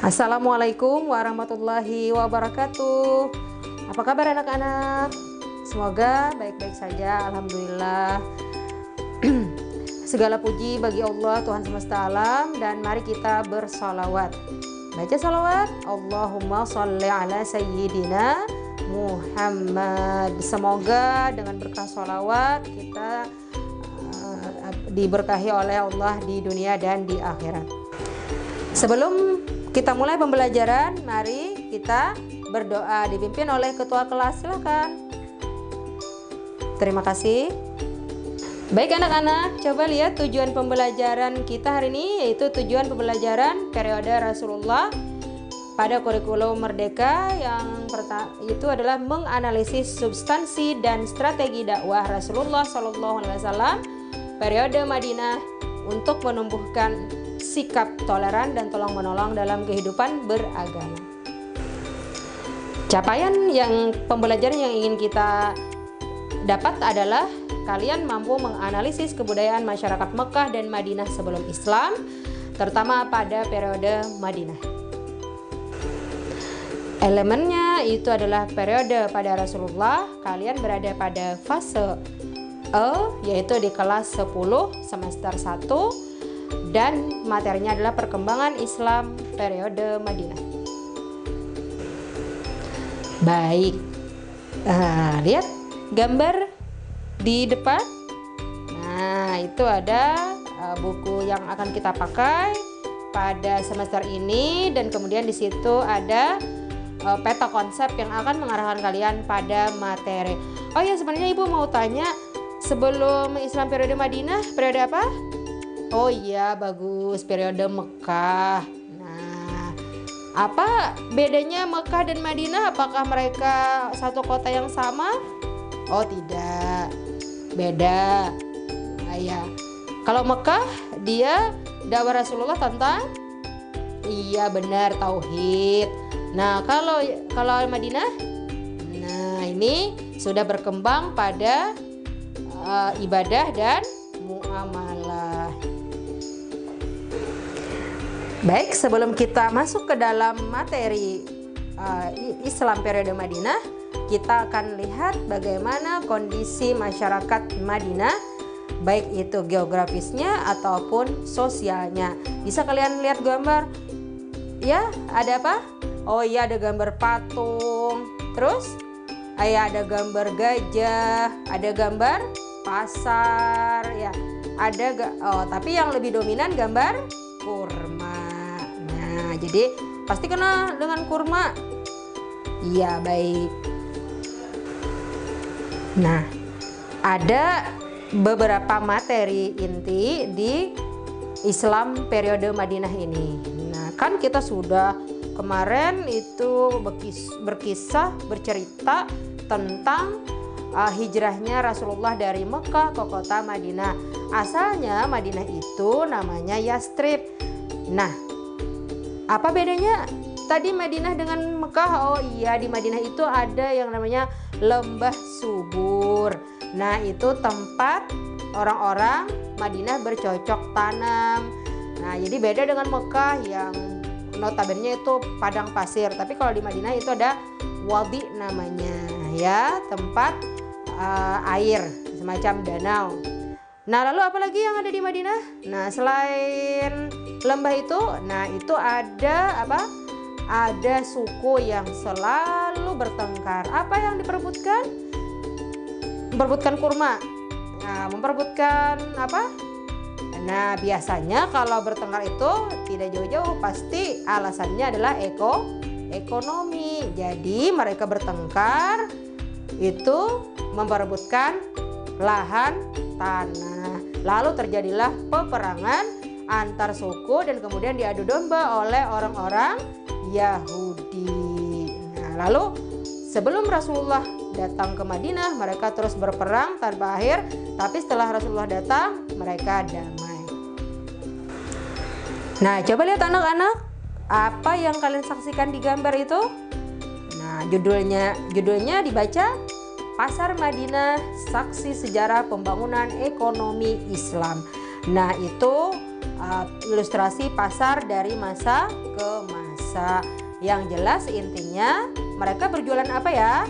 Assalamualaikum warahmatullahi wabarakatuh. Apa kabar anak-anak? Semoga baik-baik saja, alhamdulillah. Segala puji bagi Allah Tuhan semesta alam, dan mari kita bersolawat. Baca solawat, Allahumma sholli ala sayyidina Muhammad. Semoga dengan berkah solawat kita diberkahi oleh Allah di dunia dan di akhirat. Sebelum kita mulai pembelajaran, mari kita berdoa dipimpin oleh ketua kelas. Silakan. Terima kasih. Baik anak-anak, coba lihat tujuan pembelajaran kita hari ini, yaitu tujuan pembelajaran periode Rasulullah pada kurikulum Merdeka. Yang pertama itu adalah menganalisis substansi dan strategi dakwah Rasulullah SAW periode Madinah untuk menumbuhkan sikap toleran dan tolong menolong dalam kehidupan beragama. Capaian yang pembelajaran yang ingin kita dapat adalah kalian mampu menganalisis kebudayaan masyarakat Mekah dan Madinah sebelum Islam, terutama pada periode Madinah. Elemennya itu adalah periode pada Rasulullah. Kalian berada pada fase E, yaitu di kelas 10 semester 1, dan materinya adalah perkembangan Islam periode Madinah. Baik, lihat gambar di depan. Nah, itu ada buku yang akan kita pakai pada semester ini, dan kemudian di situ ada peta konsep yang akan mengarahkan kalian pada materi. Oh ya, sebenarnya Ibu mau tanya, sebelum Islam periode Madinah, periode apa? Oh iya, bagus, periode Mekah. Nah, apa bedanya Mekah dan Madinah? Apakah mereka satu kota yang sama? Oh tidak, beda. Nah, ya. Kalau Mekah, dia dakwah Rasulullah tentang, iya benar, tauhid. Nah, kalau Madinah, nah ini sudah berkembang pada ibadah dan muamalah. Baik, sebelum kita masuk ke dalam materi Islam periode Madinah, kita akan lihat bagaimana kondisi masyarakat Madinah, baik itu geografisnya ataupun sosialnya. Bisa kalian lihat gambar? Ya, ada apa? Oh iya, ada gambar patung. Terus, ada gambar gajah, ada gambar pasar, ya. Tapi yang lebih dominan gambar kurma. Nah, jadi pasti kenal dengan kurma. Iya, baik. Nah, ada beberapa materi inti di Islam periode Madinah ini. Nah, kan kita sudah kemarin itu bercerita tentang hijrahnya Rasulullah dari Mekah ke kota Madinah. Asalnya Madinah itu namanya Yastrib. Nah, apa bedanya tadi Madinah dengan Mekah? Oh iya, di Madinah itu ada yang namanya lembah subur. Nah, itu tempat orang-orang Madinah bercocok tanam. Nah, jadi beda dengan Mekah yang notabene itu padang pasir. Tapi kalau di Madinah itu ada wadi namanya, ya, tempat air, semacam danau. Nah, lalu apa lagi yang ada di Madinah? Nah, selain lembah itu, nah itu ada apa? Ada suku yang selalu bertengkar. Apa yang diperebutkan? Memperebutkan kurma. Nah, memperebutkan apa? Nah, biasanya kalau bertengkar itu tidak jauh-jauh, pasti alasannya adalah ekonomi. Jadi mereka bertengkar itu memperebutkan lahan tanah. Lalu terjadilah peperangan antar suku dan kemudian diadu domba oleh orang-orang Yahudi. Nah, lalu sebelum Rasulullah datang ke Madinah, mereka terus berperang tanpa akhir. Tapi setelah Rasulullah datang, mereka damai. Nah, coba lihat anak-anak, apa yang kalian saksikan di gambar itu? Nah, judulnya dibaca Pasar Madinah, Saksi Sejarah Pembangunan Ekonomi Islam. Nah, itu ilustrasi pasar dari masa ke masa. bisa. Yang jelas intinya mereka berjualan apa ya?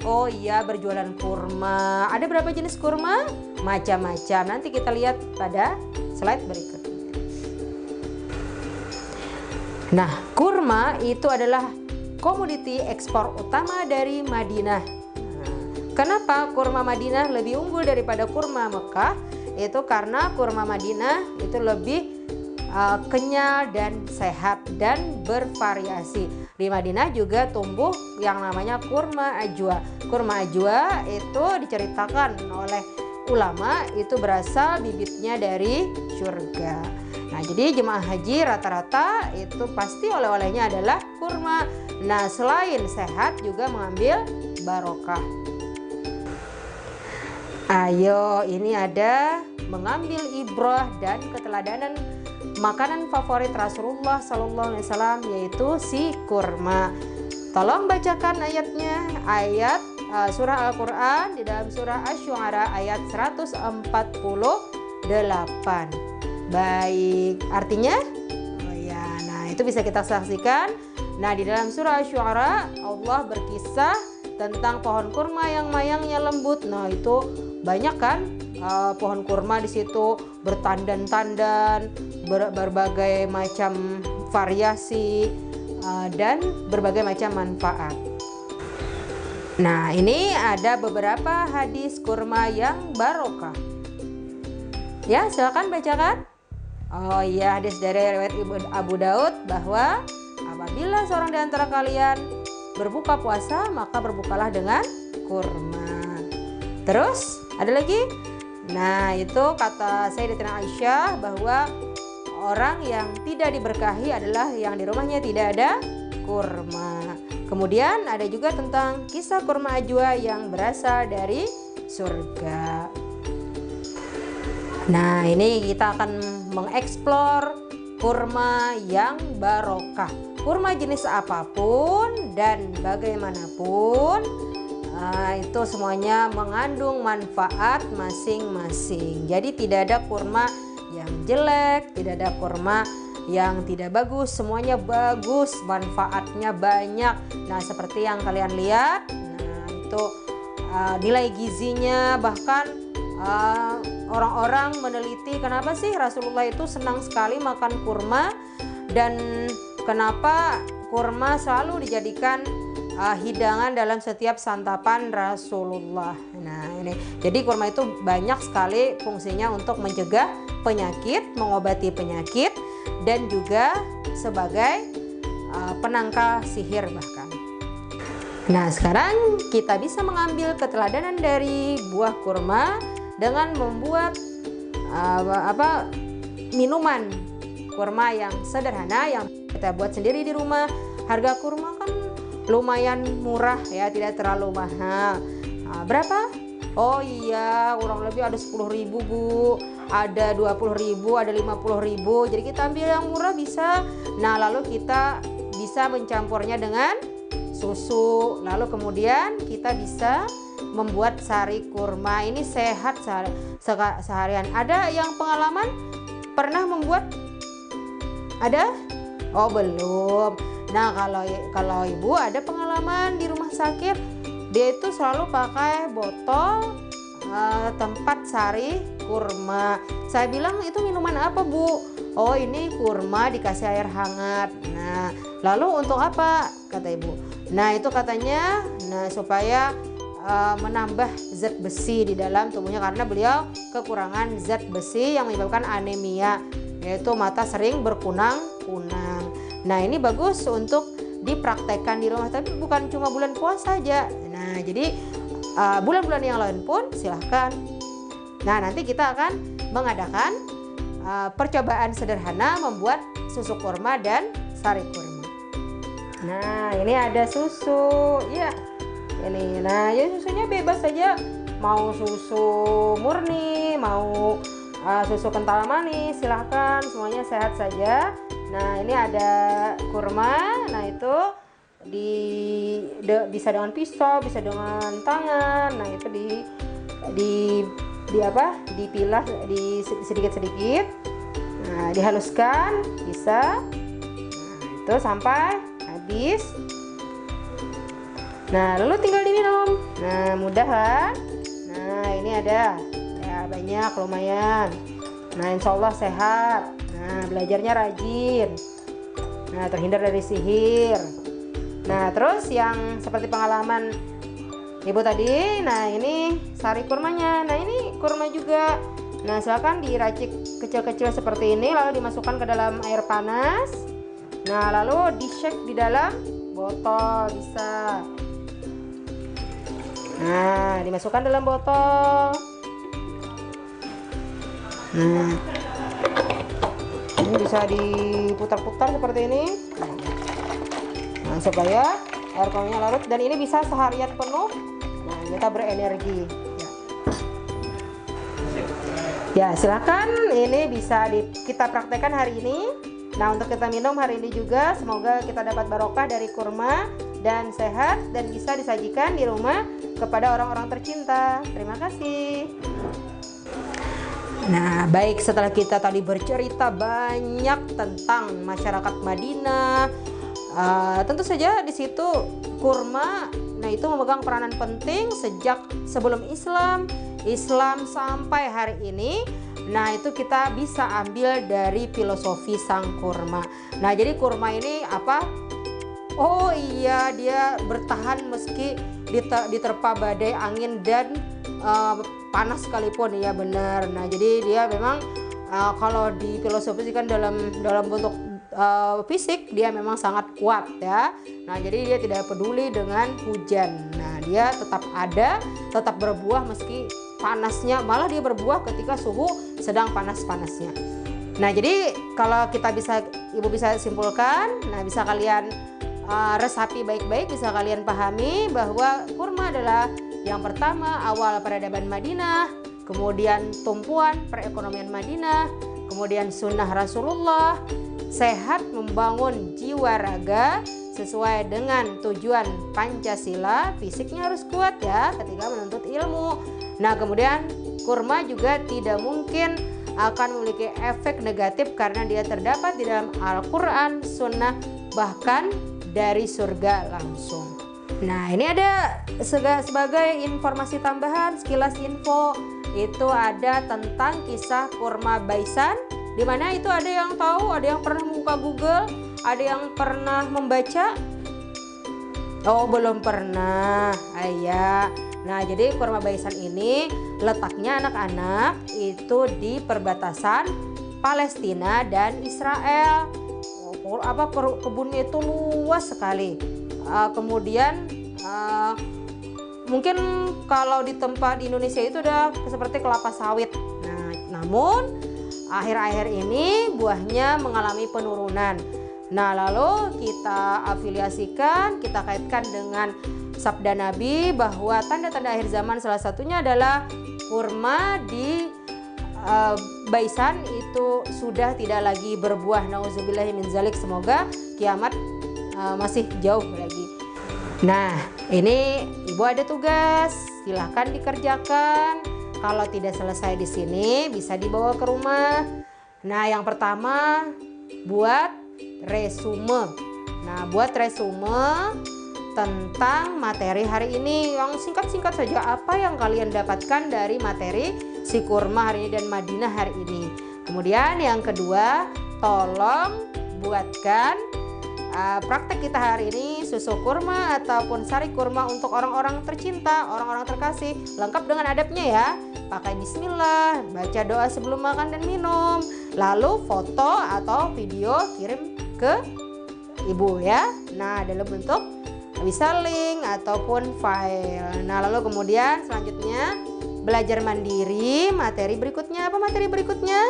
Oh iya, berjualan kurma. Ada berapa jenis kurma? Macam-macam. Nanti kita lihat pada slide berikutnya. Nah, kurma itu adalah komoditi ekspor utama dari Madinah. Kenapa kurma Madinah lebih unggul daripada kurma Mekah? Itu karena kurma Madinah itu lebih kenyal dan sehat dan bervariasi. Di Madinah juga tumbuh yang namanya kurma ajwa. Kurma ajwa itu diceritakan oleh ulama itu berasal bibitnya dari surga. Nah, jadi jemaah haji rata-rata itu pasti oleh-olehnya adalah kurma. Nah, selain sehat juga mengambil barokah. Ayo, ini ada mengambil ibrah dan keteladanan makanan favorit Rasulullah SAW, yaitu si kurma. Tolong bacakan ayatnya, ayat surah Al-Quran di dalam surah Asy-Syu'ara ayat 148. Baik, artinya? Oh ya, nah itu bisa kita saksikan. Nah, di dalam surah Asy-Syu'ara Allah berkisah tentang pohon kurma yang mayangnya lembut. Nah, itu banyak kan pohon kurma di situ bertandan-tandan, berbagai macam variasi dan berbagai macam manfaat. Nah, ini ada beberapa hadis kurma yang barokah. Ya, silakan bacakan. Oh iya, hadis dari riwayat Abu Daud bahwa apabila seorang di antara kalian berbuka puasa, maka berbukalah dengan kurma. Terus ada lagi? Nah, itu kata Sayyidatina Aisyah bahwa orang yang tidak diberkahi adalah yang di rumahnya tidak ada kurma. Kemudian ada juga tentang kisah kurma ajwa yang berasal dari surga. Nah, ini kita akan mengeksplor kurma yang barokah. Kurma jenis apapun dan bagaimanapun, itu semuanya mengandung manfaat masing-masing. Jadi tidak ada kurma yang jelek, tidak ada kurma yang tidak bagus, semuanya bagus, manfaatnya banyak. Nah, seperti yang kalian lihat, nah itu nilai gizinya, bahkan orang-orang meneliti kenapa sih Rasulullah itu senang sekali makan kurma dan kenapa kurma selalu dijadikan hidangan dalam setiap santapan Rasulullah. Nah, ini jadi kurma itu banyak sekali fungsinya untuk mencegah penyakit, mengobati penyakit, dan juga sebagai penangkal sihir bahkan. Nah, sekarang kita bisa mengambil keteladanan dari buah kurma dengan membuat minuman kurma yang sederhana yang kita buat sendiri di rumah. Harga kurma kan lumayan murah ya, tidak terlalu mahal. Berapa? Oh iya, kurang lebih ada 10.000 Bu, ada 20.000, ada 50.000. Jadi kita ambil yang murah bisa. Nah, lalu kita bisa mencampurnya dengan susu. Lalu kemudian kita bisa membuat sari kurma. Ini sehat seharian. Ada yang pengalaman pernah membuat? Ada? Oh, belum. Nah, kalau ibu ada pengalaman di rumah sakit, dia itu selalu pakai botol tempat sari kurma. Saya bilang, itu minuman apa Bu? Oh, ini kurma dikasih air hangat. Nah, lalu untuk apa? Kata ibu. Nah, itu katanya supaya menambah zat besi di dalam tubuhnya, karena beliau kekurangan zat besi yang menyebabkan anemia, yaitu mata sering berkunang-kunang. Nah, ini bagus untuk dipraktekkan di rumah, tapi bukan cuma bulan puasa saja. Nah, jadi bulan-bulan yang lain pun silahkan. Nah, nanti kita akan mengadakan percobaan sederhana membuat susu kurma dan sari kurma. Nah, ini ada susu ya. Ini, nah ya susunya bebas saja, mau susu murni, mau susu kental manis, silahkan, semuanya sehat saja. Nah, ini ada kurma. Nah, itu bisa dengan pisau, bisa dengan tangan. Nah, itu dipilah sedikit-sedikit. Nah, dihaluskan bisa. Nah, itu sampai habis. Nah, lalu tinggal diminum. Nah, mudah kan? Nah, ini ada ya, banyak lumayan. Nah, insya Allah sehat. Nah, belajarnya rajin. Nah, terhindar dari sihir. Nah, terus yang seperti pengalaman ibu tadi, nah ini sari kurmanya. Nah, ini kurma juga. Nah, silakan diracik kecil-kecil seperti ini, lalu dimasukkan ke dalam air panas. Nah, lalu di-shake di dalam botol bisa. Nah, dimasukkan dalam botol. Nah, ini bisa diputar-putar seperti ini. Nah, supaya air kurmanya larut, dan ini bisa seharian penuh. Nah, kita berenergi. Ya, silakan, ini bisa kita praktekkan hari ini. Nah, untuk kita minum hari ini juga, semoga kita dapat barokah dari kurma dan sehat, dan bisa disajikan di rumah kepada orang-orang tercinta. Terima kasih. Nah, baik, setelah kita tadi bercerita banyak tentang masyarakat Madinah, tentu saja di situ kurma, nah itu memegang peranan penting sejak sebelum Islam sampai hari ini. Nah, itu kita bisa ambil dari filosofi sang kurma. Nah, jadi kurma ini apa? Oh iya, dia bertahan meski diterpa badai angin dan panas sekalipun, ya benar. Nah, jadi dia memang kalau difilosofikan dalam bentuk fisik, dia memang sangat kuat ya. Nah, jadi dia tidak peduli dengan hujan. Nah, dia tetap ada, tetap berbuah meski panasnya, malah dia berbuah ketika suhu sedang panas-panasnya. Nah, jadi kalau ibu bisa simpulkan, nah bisa kalian resapi baik-baik, bisa kalian pahami bahwa kurma adalah yang pertama awal peradaban Madinah, kemudian tumpuan perekonomian Madinah, kemudian sunnah Rasulullah, sehat membangun jiwa raga sesuai dengan tujuan Pancasila, fisiknya harus kuat ya ketika menuntut ilmu. Nah, kemudian kurma juga tidak mungkin akan memiliki efek negatif karena dia terdapat di dalam Al-Quran, Sunnah, bahkan dari surga langsung. Nah, ini ada sebagai informasi tambahan, sekilas info itu ada tentang kisah kurma Baisan, di mana itu ada yang tahu, ada yang pernah membuka Google, ada yang pernah membaca. Oh, belum pernah. Ayah. Nah, jadi kurma Baisan ini letaknya anak-anak itu di perbatasan Palestina dan Israel. Kebunnya itu luas sekali. Kemudian mungkin kalau di tempat di Indonesia itu udah seperti kelapa sawit. Nah, namun akhir-akhir ini buahnya mengalami penurunan. Nah, lalu kita afiliasikan, kita kaitkan dengan sabda Nabi bahwa tanda-tanda akhir zaman salah satunya adalah kurma di Baisan itu sudah tidak lagi berbuah. Nauzubillahi min zalik, semoga kiamat masih jauh lagi. Nah, ini ibu ada tugas, silahkan dikerjakan. Kalau tidak selesai di sini bisa dibawa ke rumah. Nah, yang pertama buat resume. Nah, buat resume tentang materi hari ini yang singkat-singkat saja, apa yang kalian dapatkan dari materi si kurma hari ini dan Madinah hari ini. Kemudian yang kedua, tolong buatkan praktek kita hari ini susu kurma ataupun sari kurma untuk orang-orang tercinta, orang-orang terkasih, lengkap dengan adabnya ya. Pakai bismillah, baca doa sebelum makan dan minum, lalu foto atau video kirim ke ibu ya. Nah, dalam bentuk bisa link ataupun file. Nah, lalu kemudian selanjutnya belajar mandiri. Materi berikutnya apa? Materi berikutnya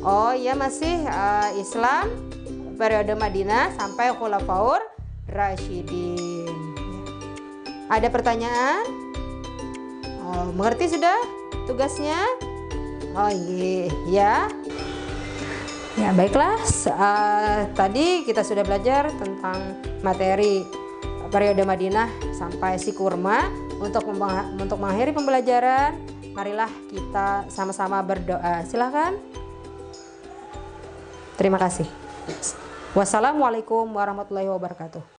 oh iya, masih Islam periode Madinah sampai Khulafaur Rasyidin. Ada pertanyaan? Oh, mengerti sudah tugasnya? Oh iya ya. Ya baiklah, tadi kita sudah belajar tentang materi periode Madinah sampai si kurma. Untuk mengakhiri pembelajaran, marilah kita sama-sama berdoa. Silakan. Terima kasih. Wassalamualaikum warahmatullahi wabarakatuh.